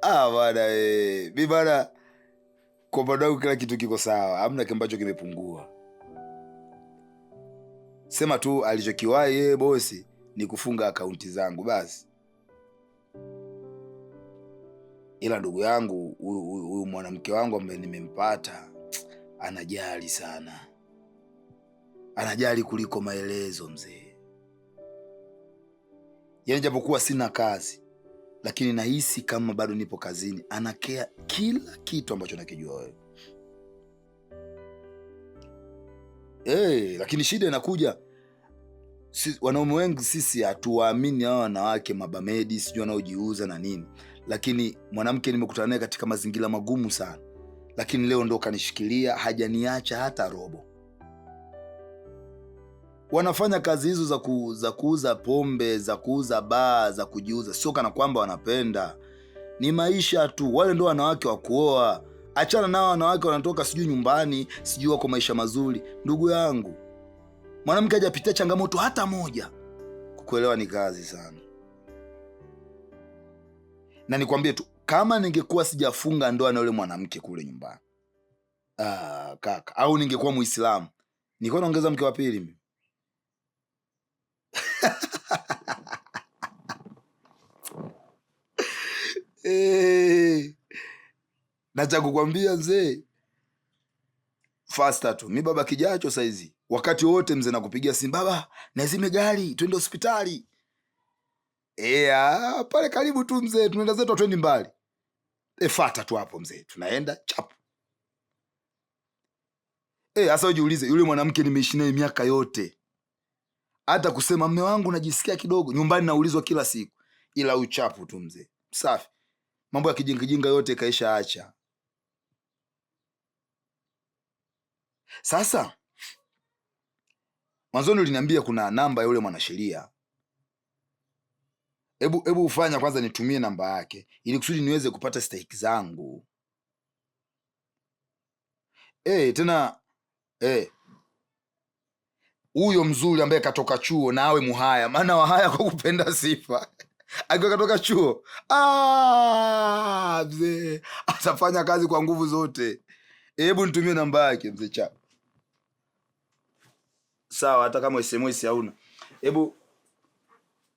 Bwana mimi bwana, kwa bado kila kitu kiko sawa, hamna kitu ambacho kimepungua. Sema tu alichokiwahi yeye bosi ni kufunga akaunti zangu basi. Ila ndugu yangu, huyu mwanamke wangu ambaye nimempata anajali sana, anajali kuliko maelezo mzee. Yaani japokuwa sina kazi, lakini nahisi kama bado nipo kazini. Anakea kila kitu ambacho nakijua wewe. Lakini shida inakuja, wanaume wengi sisi hatuwaamini hao wanawake mabamedi sijui wanaojiuza na nini. Lakini mwanamke nimekutana naye katika mazingira magumu sana, lakini leo ndo kanishikilia, hajaniacha hata robo. Wanafanya kazi hizo za kuuza pombe, za kuuza baa, za kujiuza, sio kana kwamba wanapenda. Ni maisha tu. Wale ndo wanawake wa kuoa. Achana nao wanawake wanatoka sijui nyumbani, sijui wako maisha mazuri. Ndugu yangu, mwanamke hajapitia changamoto hata moja, kukuelewa ni kazi sana. Na nikwambie tu, kama ningekuwa sijafunga ndoa na yule mwanamke kule nyumbani, kaka, au ningekuwa Muislamu, ningekuwa naongeza mke wa pili mimi. Na cha kukwambia mzee, faster tu. Mi baba kijacho saizi, wakati wote mzee nakupigia simu, baba nazime gari twende hospitali. Pale karibu tu mzee, tunaenda zetu, twende mbali. Fata tu hapo mzee, tunaenda chapu. Asa ujiulize, yule mwanamke nimeishi naye miaka yote, hata kusema mme wangu najisikia kidogo, nyumbani naulizwa kila siku. Ila uchapu tu mzee, safi. Mambo ya kijingijinga yote kaisha acha. Sasa mwanzoni uliniambia kuna namba ya yule mwanasheria. Hebu ufanya kwanza nitumie namba yake ili kusudi niweze kupata stake zangu. Tena huyo mzuri ambaye katoka chuo na awe muhaya, maana wahaya kwa kupenda sifa. Akiwa katoka chuo, mzee atafanya kazi kwa nguvu zote. Hebu nitumie namba yake mzee cha. Sawa, hata kama SMS hauna. Hebu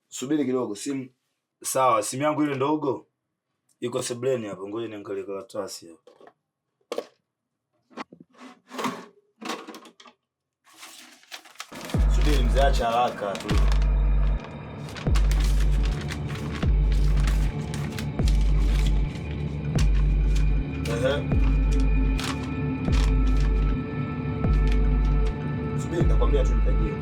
subiri kidogo, simu. Sawa, simu yangu ile ndogo iko sebleni hapo, ngoja niangalie karatasi hapo. Subiri mzee, acha haraka tu. Subiri, nitakwambia tu nitajie.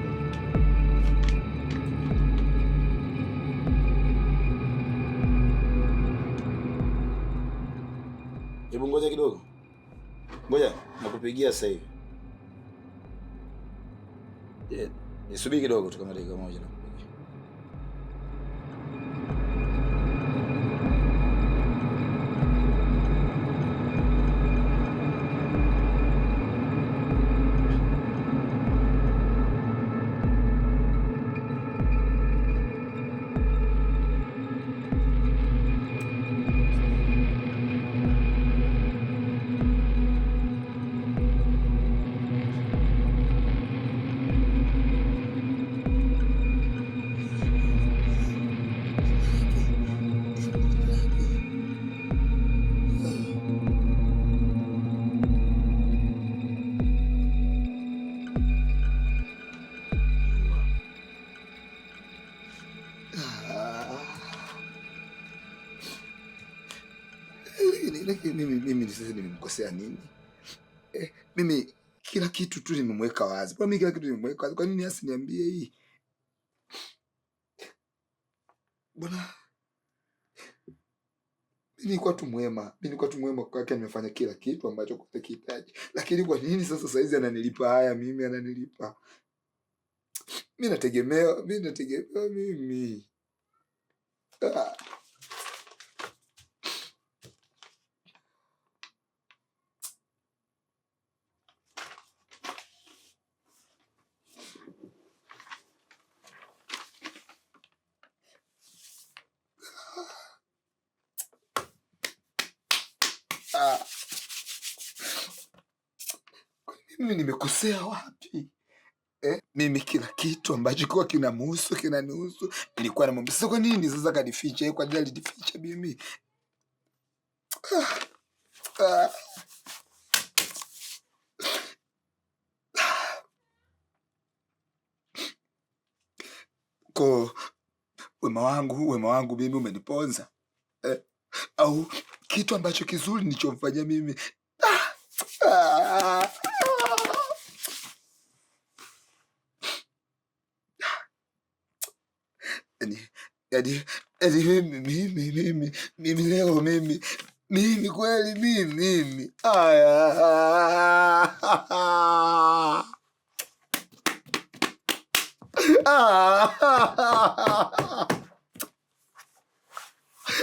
Hebu ngoja kidogo. Ngoja, nakupigia sasa hivi. Nisubiri kidogo tu kama dakika moja. Mimi sasa nimemkosea nini? Mimi kila kitu tu nimemweka wazi. Kwa mimi kila kitu nimemweka wazi. Kwa nini asiniambie hii? Bwana, mimi nilikuwa tu mwema kwake, nimefanya kila kitu ambacho kutakihitaji. Lakini kwa nini sasa saizi ananilipa haya, mimi ananilipa? Mimi nategemewa mimi. Mimi nimekosea wapi? Mimi kila kitu ambacho kwa kinamhusu kinanihusu. Nilikuwa namwambia, sasa kwa nini sasa kanificha? Kwa nini alinificha mimi? Ko wema wangu mimi umeniponza au kitu ambacho kizuri nilichomfanyia mimi mimi leo mimi kweli mimi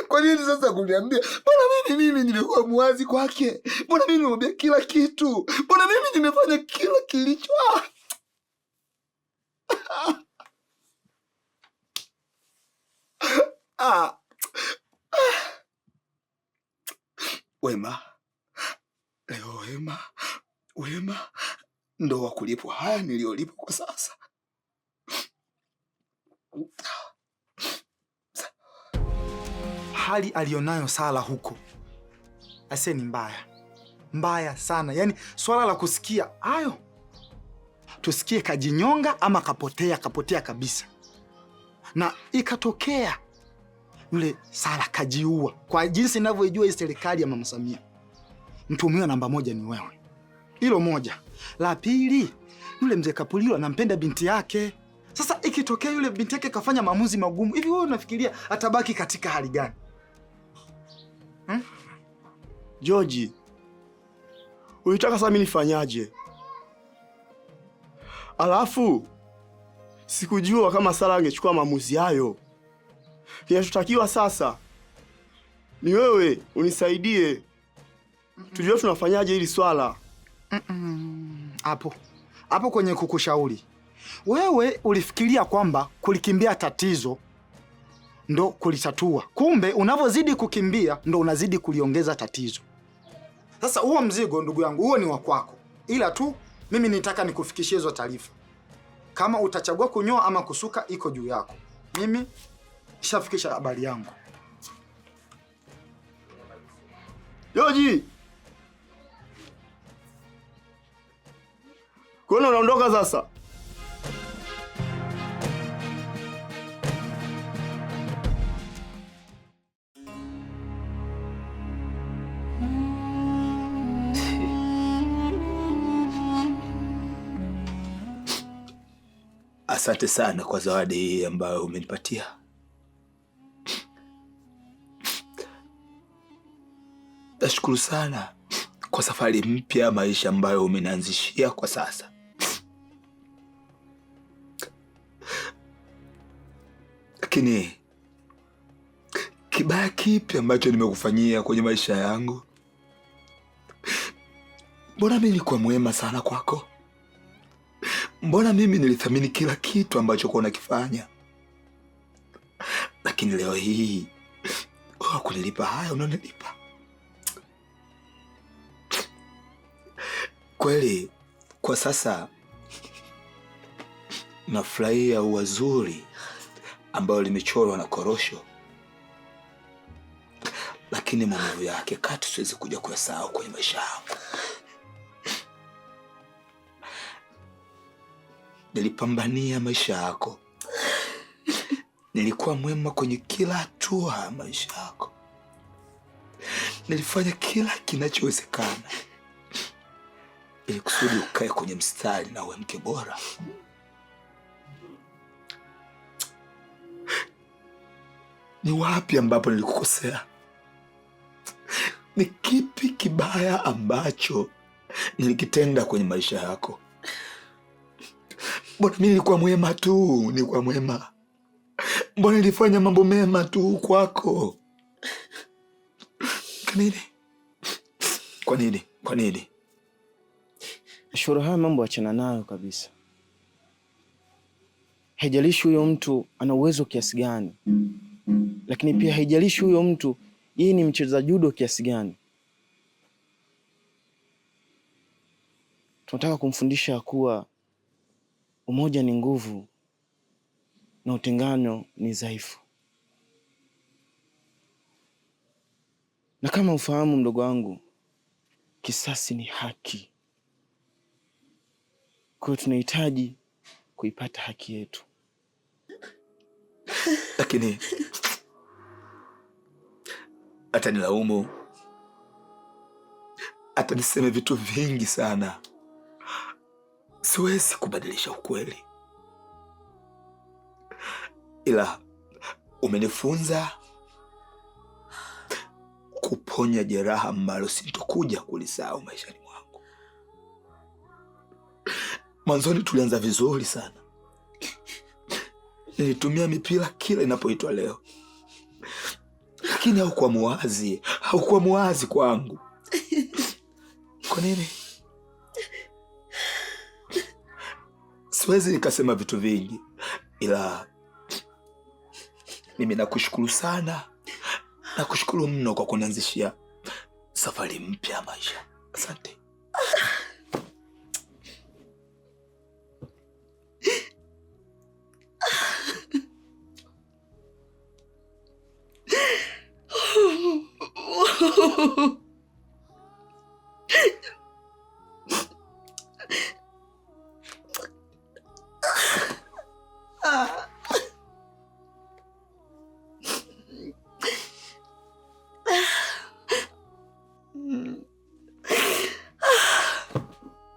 kwa nini sasa kuniambia? Mbona mimi nimekuwa muwazi kwake? Mbona mimi nimwambia kila kitu? Mbona mimi nimefanya kila kilicho Wema leo, Wema ndo wa kulipwa haya niliyolipwa kwa sasa. Hali alionayo Sara huko ase ni mbaya sana. Yaani swala la kusikia hayo, tusikie kajinyonga ama kapotea kabisa, na ikatokea yule Sara kajiua. Kwa jinsi ninavyojua hii serikali ya Mama Samia, mtumiwa namba moja ni wewe. Hilo moja. La pili, yule mzee Kapulilo anampenda binti yake. Sasa ikitokea yule binti yake kafanya maamuzi magumu, hivi wewe unafikiria atabaki katika hali gani? George, ulitaka sasa mimi nifanyaje? Alafu sikujua kama Sara angechukua maamuzi hayo. Kinachotakiwa sasa ni wewe unisaidie, tujue tunafanyaje hili swala. Hapo kwenye kukushauri, wewe ulifikiria kwamba kulikimbia tatizo ndo kulitatua. Kumbe unavyozidi kukimbia ndo unazidi kuliongeza tatizo. Sasa huo mzigo, ndugu yangu, huo ni wa kwako, ila tu mimi nitaka nikufikishie hizo taarifa. Kama utachagua kunyoa ama kusuka iko juu yako. Mimi nishafikisha habari yangu. George, kwani unaondoka sasa? Asante sana kwa zawadi hii ambayo umenipatia. Nashukuru sana kwa safari mpya ya maisha ambayo umenianzishia kwa sasa. Lakini kibaya kipi ambacho nimekufanyia kwenye maisha yangu? Mbona mimi nilikuwa mwema sana kwako? Mbona mimi nilithamini kila kitu ambacho kwa unakifanya? Lakini leo hii wewe kunilipa haya unanilipa. Kweli kwa sasa nafurahia ua zuri ambao limechorwa na korosho, lakini maumivu yake katu siwezi kuja kuyasahau kwenye maisha yangu. Nilipambania maisha yako. Nilikuwa mwema kwenye kila hatua ya maisha yako. Nilifanya kila kinachowezekana ili kusudi ukae kwenye mstari na uwe mke bora. Ni wapi ambapo nilikukosea? Ni kipi kibaya ambacho nilikitenda kwenye maisha yako? Mbona mimi nilikuwa mwema tu, nilikuwa mwema. Mbona nilifanya mambo mema tu kwako? Kwa nini? Ashura, haya mambo achana nayo kabisa. Haijalishi huyo mtu ana uwezo kiasi gani, lakini pia haijalishi huyo mtu yeye ni mcheza judo kiasi gani. tunataka kumfundisha kuwa umoja ni nguvu na utengano ni dhaifu. Na kama ufahamu, mdogo wangu, kisasi ni haki. Kwa hiyo tunahitaji kuipata haki yetu. Lakini hata nilaumu, hata niseme vitu vingi sana, siwezi kubadilisha ukweli. Ila umenifunza kuponya jeraha ambalo sintokuja kulisahau maishani mwangu. Mwanzoni tulianza vizuri sana. Nilitumia mipira kila inapoitwa leo. Lakini haukuwa muwazi kwangu. Kwa nini? Siwezi nikasema vitu vingi, ila mimi nakushukuru sana. Nakushukuru mno kwa kunianzishia safari mpya ya maisha. Asante.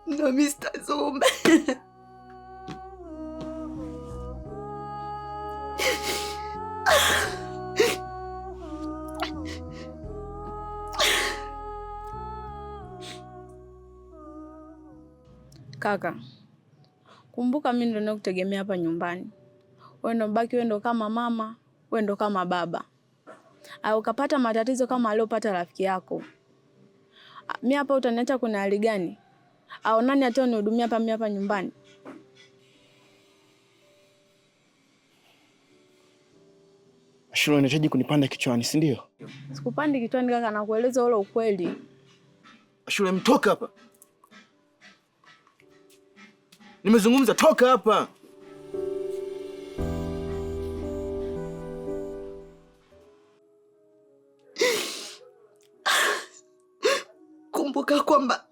No, Mr. Zumbe. Kaka, kumbuka mimi ndo nakutegemea hapa nyumbani. Wewe ndo baki, wewe ndo kama mama, wewe ndo kama baba. Au ukapata matatizo kama aliyopata rafiki yako, mimi hapa utaniacha kuna hali gani? Au nani atanihudumia hapa mimi hapa nyumbani? Ashura, unahitaji kunipanda kichwani, si ndio? Sikupandi kichwani kaka, nakueleza ule ukweli. Ashura, mtoka hapa. Nimezungumza, toka hapa. Kumbuka kwamba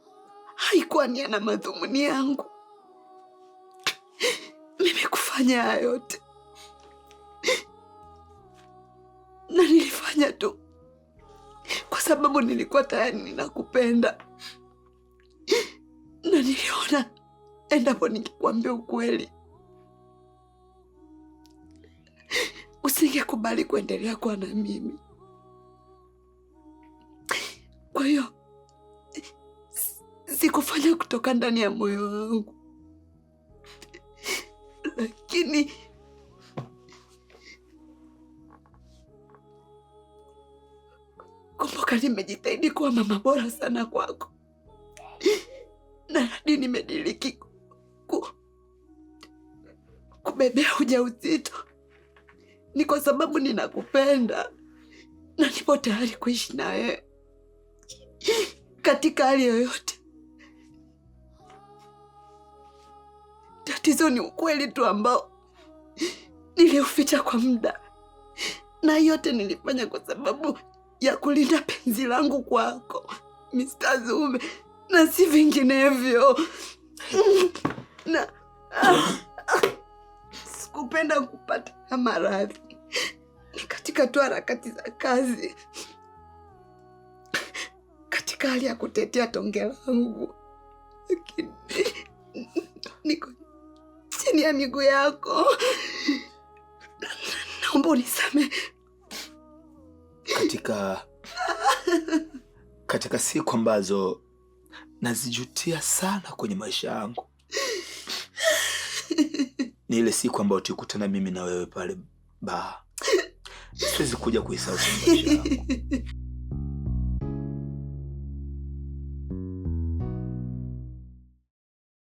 haikuwa nia na madhumuni yangu mimi kufanya haya yote, na nilifanya tu kwa sababu nilikuwa tayari ninakupenda, na niliona endapo nikikwambia ukweli usingekubali kuendelea kuwa na mimi. Kwa hiyo sikufanya kutoka ndani ya moyo wangu, lakini kumbuka nimejitahidi kuwa mama bora sana kwako, na hadi nimediriki kubebea ujauzito. Ni kwa sababu ninakupenda na nipo tayari kuishi na wewe katika hali yoyote. Tatizo ni ukweli tu ambao niliuficha kwa muda, na yote nilifanya kwa sababu ya kulinda penzi langu kwako Mr. Zumbe, na si vinginevyo. Na sikupenda kupata maradhi ni katika tu harakati za kazi, katika hali ya kutetea tonge langu, lakini niko chini ya miguu yako. Naomba unisamehe. Katika siku ambazo nazijutia sana kwenye maisha yangu ni ile siku ambayo tulikutana mimi na wewe pale baa. Siwezi kuja kuisahau maisha yangu.